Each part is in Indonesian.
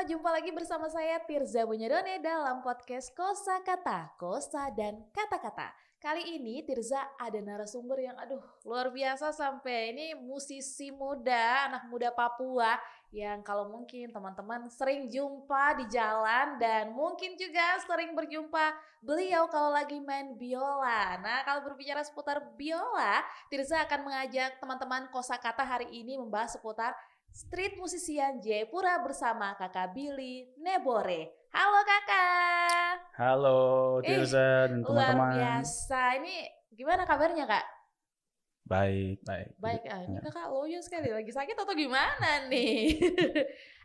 semua, jumpa lagi bersama saya Tirza Bunyadone dalam podcast Kosa Kata, Kosa dan Kata-Kata. Kali ini Tirza ada narasumber yang luar biasa sampai ini musisi muda, anak muda Papua yang kalau mungkin teman-teman sering jumpa di jalan dan mungkin juga sering berjumpa beliau kalau lagi main biola. Nah, kalau berbicara seputar biola, Tirza akan mengajak teman-teman Kosa Kata hari ini membahas seputar Street Musician Jayapura bersama Kakak Billy Nebore. Halo Kakak. Halo Tirza dan Luar teman-teman. biasa. Ini gimana kabarnya Kak? Baik. Baik, ini Kakak loyo sekali. Lagi sakit atau gimana nih?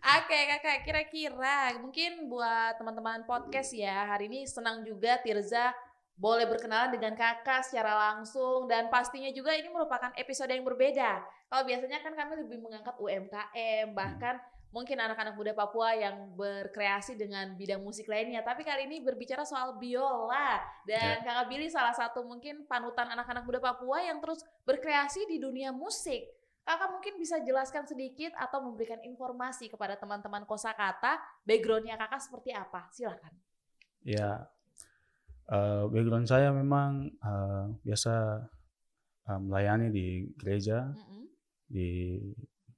Oke Kakak, kira-kira mungkin buat teman-teman podcast ya, hari ini senang juga Tirza boleh berkenalan dengan Kakak secara langsung dan pastinya juga ini merupakan episode yang berbeda. Kalau biasanya kan kami lebih mengangkat UMKM, bahkan mungkin anak-anak muda Papua yang berkreasi dengan bidang musik lainnya. Tapi kali ini berbicara soal biola dan Kakak Billy salah satu mungkin panutan anak-anak muda Papua yang terus berkreasi di dunia musik. Kakak mungkin bisa jelaskan sedikit atau memberikan informasi kepada teman-teman Kosakata, backgroundnya kakak seperti apa? Silakan. Ya, background saya memang biasa melayani di gereja, di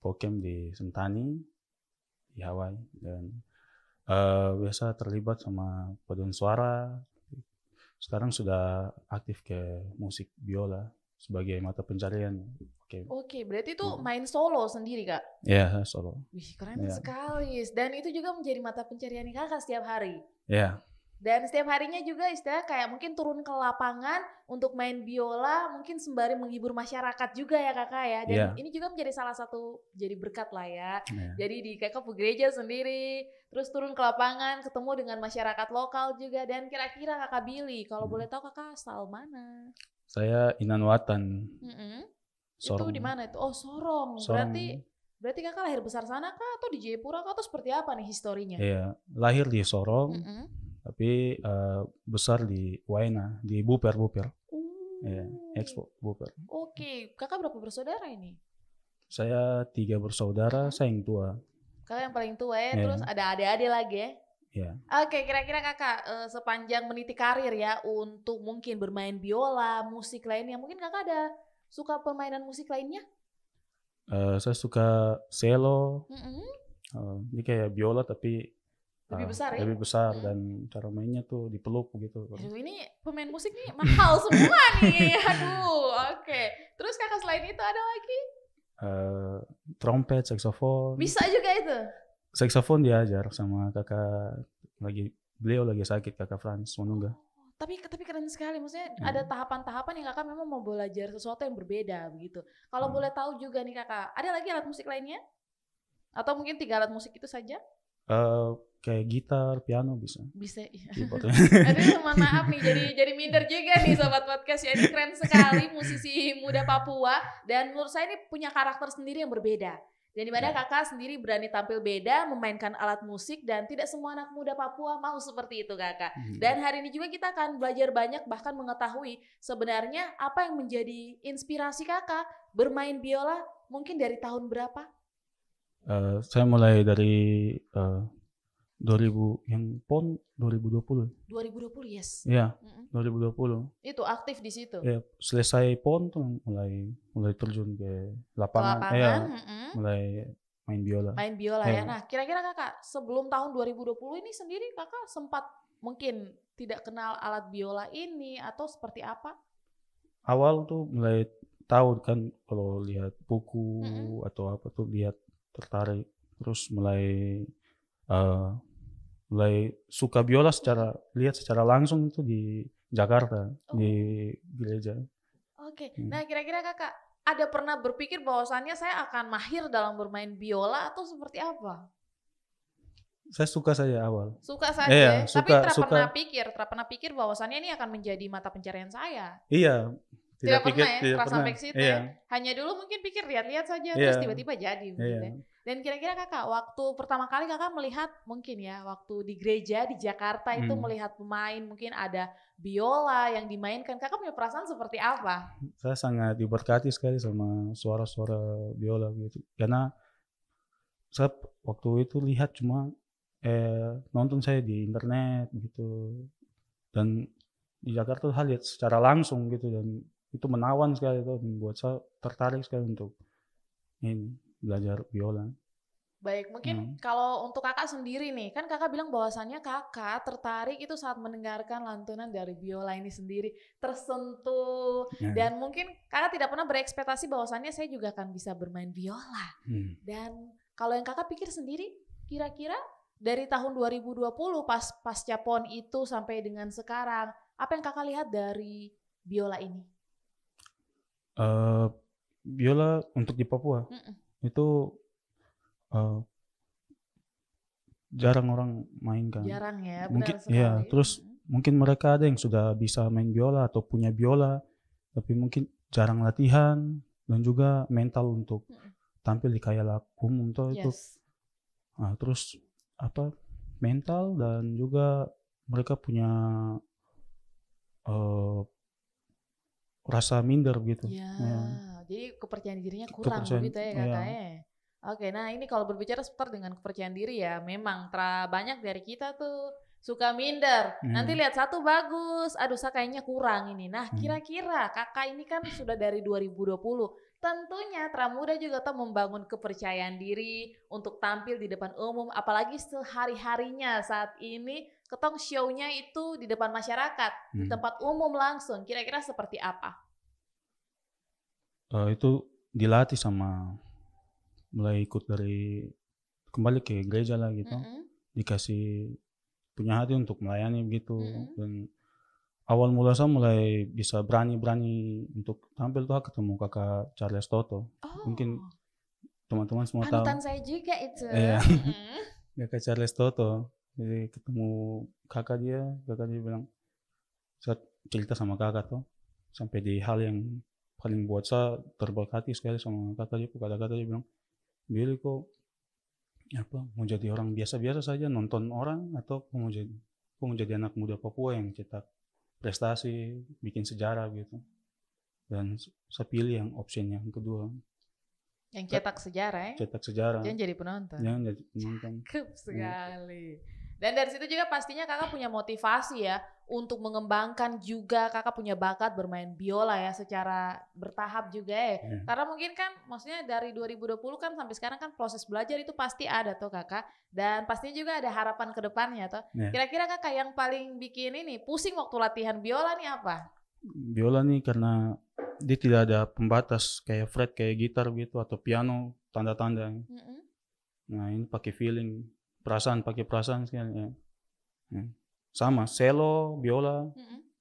Pokem di Sentani, di Hawaii, dan biasa terlibat sama paduan suara. Sekarang sudah aktif ke musik biola sebagai mata pencarian. Oke, berarti itu main solo sendiri Kak? Iya, solo. Wih, keren sekali. Dan itu juga menjadi mata pencarian kakak setiap hari? Iya. Dan setiap harinya juga istilah kayak mungkin turun ke lapangan untuk main biola, mungkin sembari menghibur masyarakat juga ya kakak ya. Dan ini juga menjadi salah satu jadi berkat lah ya. Jadi di kakak gereja sendiri, terus turun ke lapangan, ketemu dengan masyarakat lokal juga. Dan kira-kira kakak Billy, kalau boleh tahu kakak asal mana? Saya Inanwatan. Itu di mana itu? Oh, Sorong. Berarti kakak lahir besar sana kah atau di Jayapura kah atau seperti apa nih historinya? Iya, lahir di Sorong. Tapi besar di Waena, di Buper. Ya, Expo Buper. Oke, kakak berapa bersaudara ini? Saya 3 bersaudara, saya yang tua. Kakak yang paling tua ya, terus ada adik-adik lagi ya? Iya. Oke, kira-kira kakak sepanjang meniti karir ya untuk mungkin bermain biola, musik lainnya, mungkin kakak ada suka permainan musik lainnya? Saya suka cello, ini kayak biola tapi lebih besar ya? Lebih besar dan cara mainnya tuh dipeluk gitu. Aduh, ini pemain musik nih mahal semua nih. Aduh, oke. Terus kakak selain itu ada lagi? Trompet, saksofon. Bisa juga itu? Saksofon diajar sama kakak beliau lagi sakit, kakak Frans Manungga. Tapi keren sekali, maksudnya ada tahapan-tahapan yang kakak memang mau belajar sesuatu yang berbeda begitu. Kalau boleh tahu juga nih kakak, ada lagi alat musik lainnya? Atau mungkin 3 alat musik itu saja? Kayak gitar, piano bisa. Bisa, iya. Aduh, mohon maaf nih, jadi minder juga nih sobat podcast ya. Ini keren sekali musisi muda Papua dan menurut saya ini punya karakter sendiri yang berbeda. Dan dimana kakak sendiri berani tampil beda, memainkan alat musik dan tidak semua anak muda Papua mau seperti itu kakak. Dan hari ini juga kita akan belajar banyak bahkan mengetahui sebenarnya apa yang menjadi inspirasi kakak bermain biola mungkin dari tahun berapa? Saya mulai dari 2020. 2020 yes. Iya, 2020. Itu aktif di situ. Ya, selesai PON tuh mulai terjun ke lapangan. Mulai main biola. Main biola ya. Nah, kira-kira kakak sebelum tahun 2020 ini sendiri kakak sempat mungkin tidak kenal alat biola ini atau seperti apa? Awal tuh mulai tahu kan kalau lihat buku atau apa tuh lihat tertarik, terus mulai suka biola lihat secara langsung itu di Jakarta, di gereja. Oke. Nah, kira-kira kakak ada pernah berpikir bahwasannya saya akan mahir dalam bermain biola atau seperti apa? Saya suka saja awal. Suka saja, tapi tidak pernah pikir bahwasannya ini akan menjadi mata pencarian saya. Iya. Tidak pernah sampai ke situ ya. Hanya dulu mungkin pikir lihat-lihat saja terus tiba-tiba jadi begitu. Dan kira-kira kakak waktu pertama kali kakak melihat mungkin ya waktu di gereja di Jakarta itu melihat pemain mungkin ada biola yang dimainkan, kakak punya perasaan seperti apa? Saya sangat diberkati sekali sama suara-suara biola gitu. Karena saya waktu itu lihat cuma nonton saya di internet gitu, dan di Jakarta saya lihat secara langsung gitu, dan itu menawan sekali tuh, membuat saya tertarik sekali untuk ini belajar biola. Baik, mungkin kalau untuk kakak sendiri nih, kan kakak bilang bahwasannya kakak tertarik itu saat mendengarkan lantunan dari biola ini sendiri, tersentuh, dan mungkin kakak tidak pernah berekspektasi bahwasannya saya juga akan bisa bermain biola. Dan kalau yang kakak pikir sendiri, kira-kira dari tahun 2020 pasca PON itu sampai dengan sekarang, apa yang kakak lihat dari biola ini? Biola untuk di Papua itu jarang orang mainkan. Jarang ya, mungkin benar sekali. Ya, terus mungkin mereka ada yang sudah bisa main biola atau punya biola, tapi mungkin jarang latihan dan juga mental untuk tampil di kayak umum tuh itu. Nah, terus apa, mental dan juga mereka punya rasa minder gitu. Jadi kepercayaan dirinya kurang begitu ya kakaknya. Oke, nah ini kalau berbicara seputar dengan kepercayaan diri ya, memang banyak dari kita tuh suka minder. Nanti lihat satu bagus, aduh saya kayaknya kurang ini. Nah kira-kira kakak ini kan sudah dari 2020, tentunya Tramuda juga tuh membangun kepercayaan diri untuk tampil di depan umum, apalagi sehari-harinya saat ini ketong show-nya itu di depan masyarakat, di tempat umum langsung. Kira-kira seperti apa? Itu dilatih sama mulai ikut dari kembali ke gereja lah gitu. Dikasih punya hati untuk melayani begitu. Dan awal mula saya mulai bisa berani-berani untuk tampil tuh ketemu kakak Charles Toto. Mungkin teman-teman semua tahu. Panutan saya juga itu. Kakak Charles Toto. Jadi ketemu kakak dia bilang, saya cerita sama kakak tuh sampai di hal yang paling buat saya terberkati sekali sama kakak dia. Kata-kata dia bilang, Billy kok mau jadi orang biasa-biasa saja nonton orang, atau mau jadi anak muda Papua yang cetak prestasi, bikin sejarah gitu. Dan saya pilih yang option yang kedua. Yang cetak sejarah ya? Cetak sejarah. Jangan jadi penonton. Jangan jadi penonton. Cakep sekali. Dan dari situ juga pastinya kakak punya motivasi ya untuk mengembangkan juga kakak punya bakat bermain biola ya secara bertahap juga ya. Karena mungkin kan maksudnya dari 2020 kan sampai sekarang kan proses belajar itu pasti ada tuh kakak. Dan pastinya juga ada harapan ke depannya tuh. Kira-kira kakak yang paling bikin ini pusing waktu latihan biola nih apa? Biola nih karena dia tidak ada pembatas kayak fret kayak gitar gitu atau piano tanda-tanda. Nah ini pakai feeling, pakai perasaan sekali ya. Sama cello, biola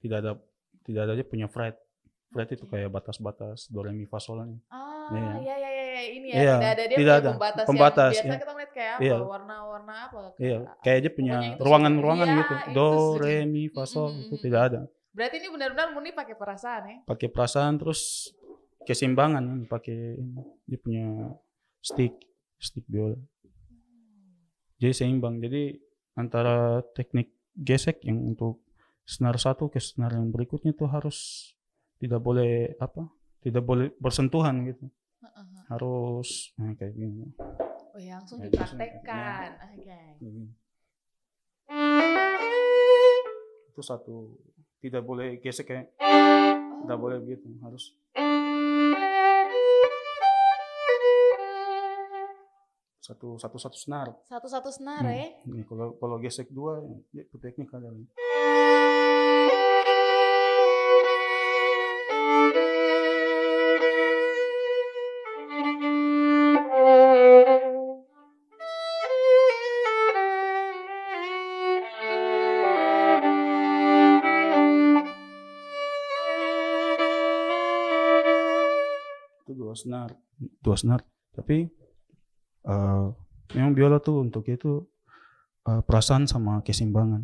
tidak ada dia punya fret itu kayak batas-batas do re mi fa sol. Ini ya tidak ada dia pembatas yang biasa kita melihat kayak apa warna-warna apa kayak dia punya ruangan-ruangan gitu, do re mi fa sol itu tidak ada. Berarti ini benar-benar murni pakai perasaan ya? Pakai perasaan, terus keseimbangan, pakai dia punya stick biola. Jadi seimbang. Jadi antara teknik gesek yang untuk senar satu ke senar yang berikutnya tuh harus tidak boleh bersentuhan gitu. Harus kayak gini. Oh ya, langsung dipraktekkan. Itu satu, tidak boleh gesek kayak tidak boleh begitu, harus satu senar. Satu senar ya. Kalau gesek dua itu teknik ada. Itu dua senar. Tapi memang biola tuh untuk itu perasaan sama keseimbangan.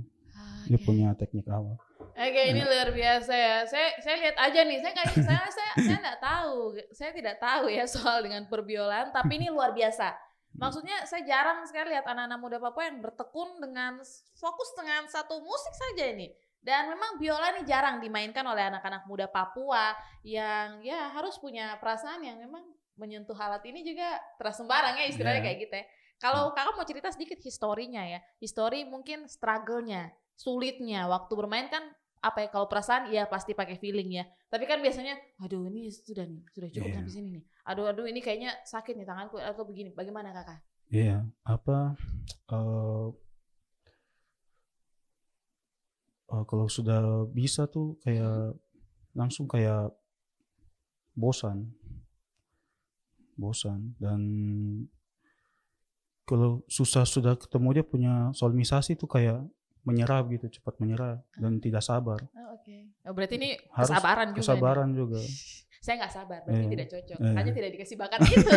Dia punya teknik awal. Ini luar biasa ya. Saya lihat aja nih. Saya nggak tahu. Saya tidak tahu ya soal dengan perbiolaan. Tapi ini luar biasa. Maksudnya saya jarang sekali lihat anak-anak muda Papua yang bertekun dengan fokus dengan satu musik saja ini. Dan memang biola ini jarang dimainkan oleh anak-anak muda Papua yang ya harus punya perasaan yang memang menyentuh alat ini juga terasa sembarang ya istilahnya kayak gitu ya. Kalau kakak mau cerita sedikit historinya ya, histori mungkin struggle-nya, sulitnya waktu bermain kan apa ya, kalau perasaan ya pasti pakai feeling ya. Tapi kan biasanya, aduh ini sudah cukup sampai sini nih. Aduh ini kayaknya sakit nih tanganku atau begini. Bagaimana kakak? Iya, kalau sudah bisa tuh kayak langsung kayak bosan dan kalau sudah ketemu dia punya solmisasi tuh kayak menyerah gitu, cepat menyerah dan tidak sabar. Oke. Oh, berarti ini Harus kesabaran juga. Saya nggak sabar, berarti tidak cocok. Hanya tidak dikasih bakat itu.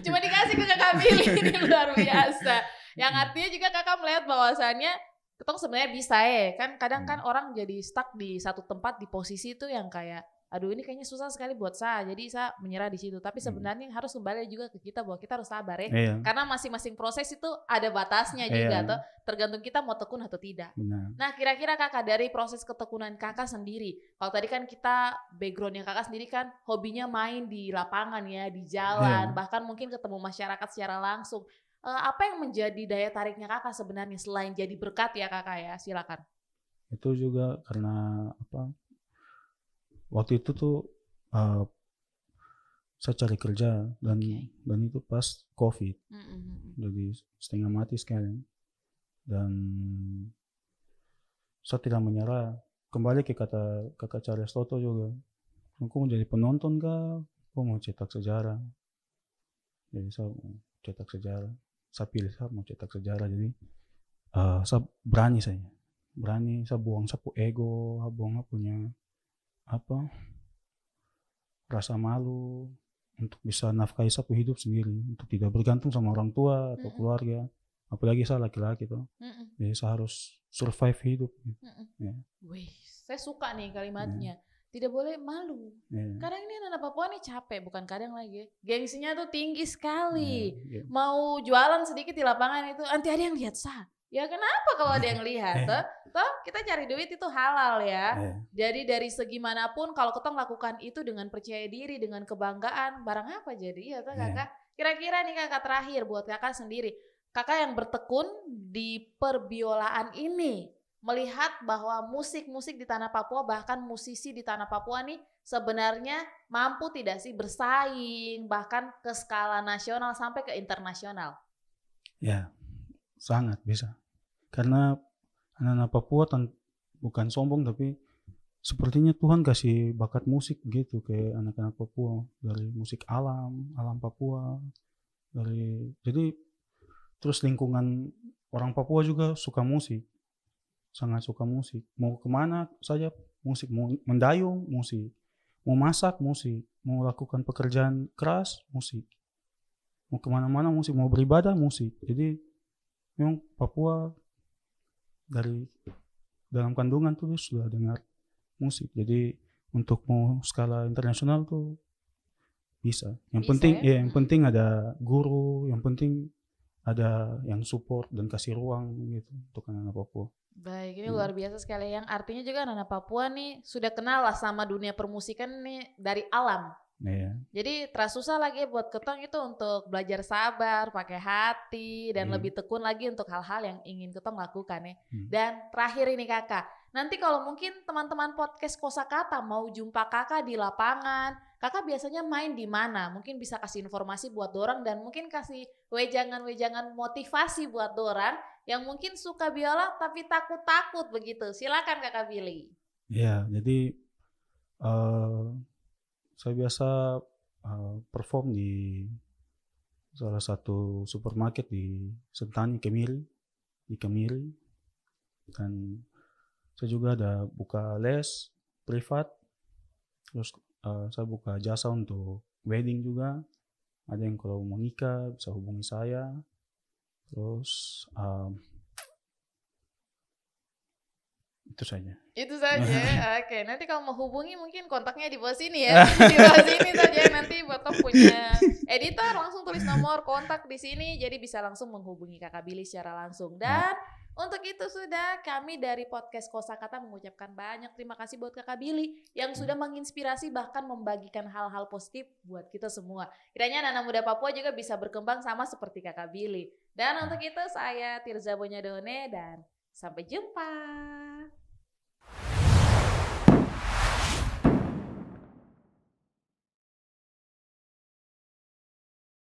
Cuma dikasih ke kakak Billy, ini luar biasa. Yang artinya juga kakak melihat bahwasannya ketong sebenarnya bisa ya. Kan kadang kan orang jadi stuck di satu tempat di posisi itu yang kayak aduh ini kayaknya susah sekali buat saya, jadi saya menyerah di situ. Tapi sebenarnya harus kembali juga ke kita bahwa kita harus sabar ya. Karena masing-masing proses itu ada batasnya juga tuh, tergantung kita mau tekun atau tidak. Benar. Nah kira-kira kakak dari proses ketekunan kakak sendiri, kalau tadi kan kita backgroundnya kakak sendiri kan hobinya main di lapangan ya, di jalan, bahkan mungkin ketemu masyarakat secara langsung. Apa yang menjadi daya tariknya kakak sebenarnya selain jadi berkat ya kakak ya, silakan. Itu juga karena waktu itu tuh saya cari kerja dan itu pas COVID, jadi setengah mati sekali. Dan saya tidak menyerah. Kembali ke kata kakak Charles Toto juga, aku mau jadi penonton kah? Aku mau cetak sejarah. Jadi saya mau cetak sejarah. Saya pilih saya mau cetak sejarah. Jadi saya berani saya buang sapu ego, saya buang punya rasa malu untuk bisa nafkahi sapu hidup sendiri, untuk tidak bergantung sama orang tua atau keluarga, apalagi saya laki-laki tuh. Jadi saya harus survive hidup ya. Wih, saya suka nih kalimatnya. Tidak boleh malu. Kadang ini anak Papua nih capek, bukan kadang lagi. Gengsinya tuh tinggi sekali. Mau jualan sedikit di lapangan itu, nanti ada yang lihat sah. Ya kenapa kalau ada yang lihat? Toh kita cari duit itu halal ya. Jadi dari segi manapun kalau kita lakukan itu dengan percaya diri, dengan kebanggaan, barang apa jadi? Ya toh kakak. Kira-kira nih kakak terakhir buat kakak sendiri. Kakak yang bertekun di perbiolaan ini, melihat bahwa musik-musik di tanah Papua, bahkan musisi di tanah Papua nih sebenarnya mampu tidak sih bersaing bahkan ke skala nasional sampai ke internasional? Ya, sangat bisa. Karena anak-anak Papua bukan sombong, tapi sepertinya Tuhan kasih bakat musik gitu ke anak-anak Papua, dari musik alam Papua, jadi terus lingkungan orang Papua juga suka musik, sangat suka musik. Mau kemana saja musik, mau mendayung musik, mau masak musik, mau lakukan pekerjaan keras musik, mau kemana-mana musik, mau beribadah musik. Jadi memang Papua dari dalam kandungan tuh sudah dengar musik. Jadi untuk mau skala internasional tuh bisa. Yang penting ya? Yang penting ada guru, yang penting ada yang support dan kasih ruang gitu untuk anak-anak Papua. Baik, ini luar biasa sekali. Yang artinya juga anak-anak Papua nih sudah kenal lah sama dunia permusikan nih dari alam. Jadi terasa susah lagi buat ketong itu untuk belajar sabar, pakai hati, dan lebih tekun lagi untuk hal-hal yang ingin ketong lakukan ya. Dan terakhir ini kakak, nanti kalau mungkin teman-teman podcast Kosakata mau jumpa kakak di lapangan, kakak biasanya main di mana? Mungkin bisa kasih informasi buat dorang dan mungkin kasih wejangan-wejangan motivasi buat dorang yang mungkin suka biola tapi takut-takut begitu. Silakan kakak Billy. Ya, jadi saya biasa perform di salah satu supermarket di Sentani, di Kemiri. Dan saya juga ada buka les privat. Terus saya buka jasa untuk wedding juga. Ada yang kalau mau nikah bisa hubungi saya. Terus itu saja. Oke, nanti kalau mau hubungi mungkin kontaknya di bawah sini ya. Di bawah sini saja, nanti Bapak punya editor langsung tulis nomor kontak di sini, jadi bisa langsung menghubungi kakak Billy secara langsung. Dan Untuk itu sudah kami dari podcast Kosakata mengucapkan banyak terima kasih buat Kakak Billy yang sudah menginspirasi bahkan membagikan hal-hal positif buat kita semua. Kiranya anak-anak muda Papua juga bisa berkembang sama seperti Kakak Billy. Dan untuk itu saya Tirza Bonyadone dan sampai jumpa.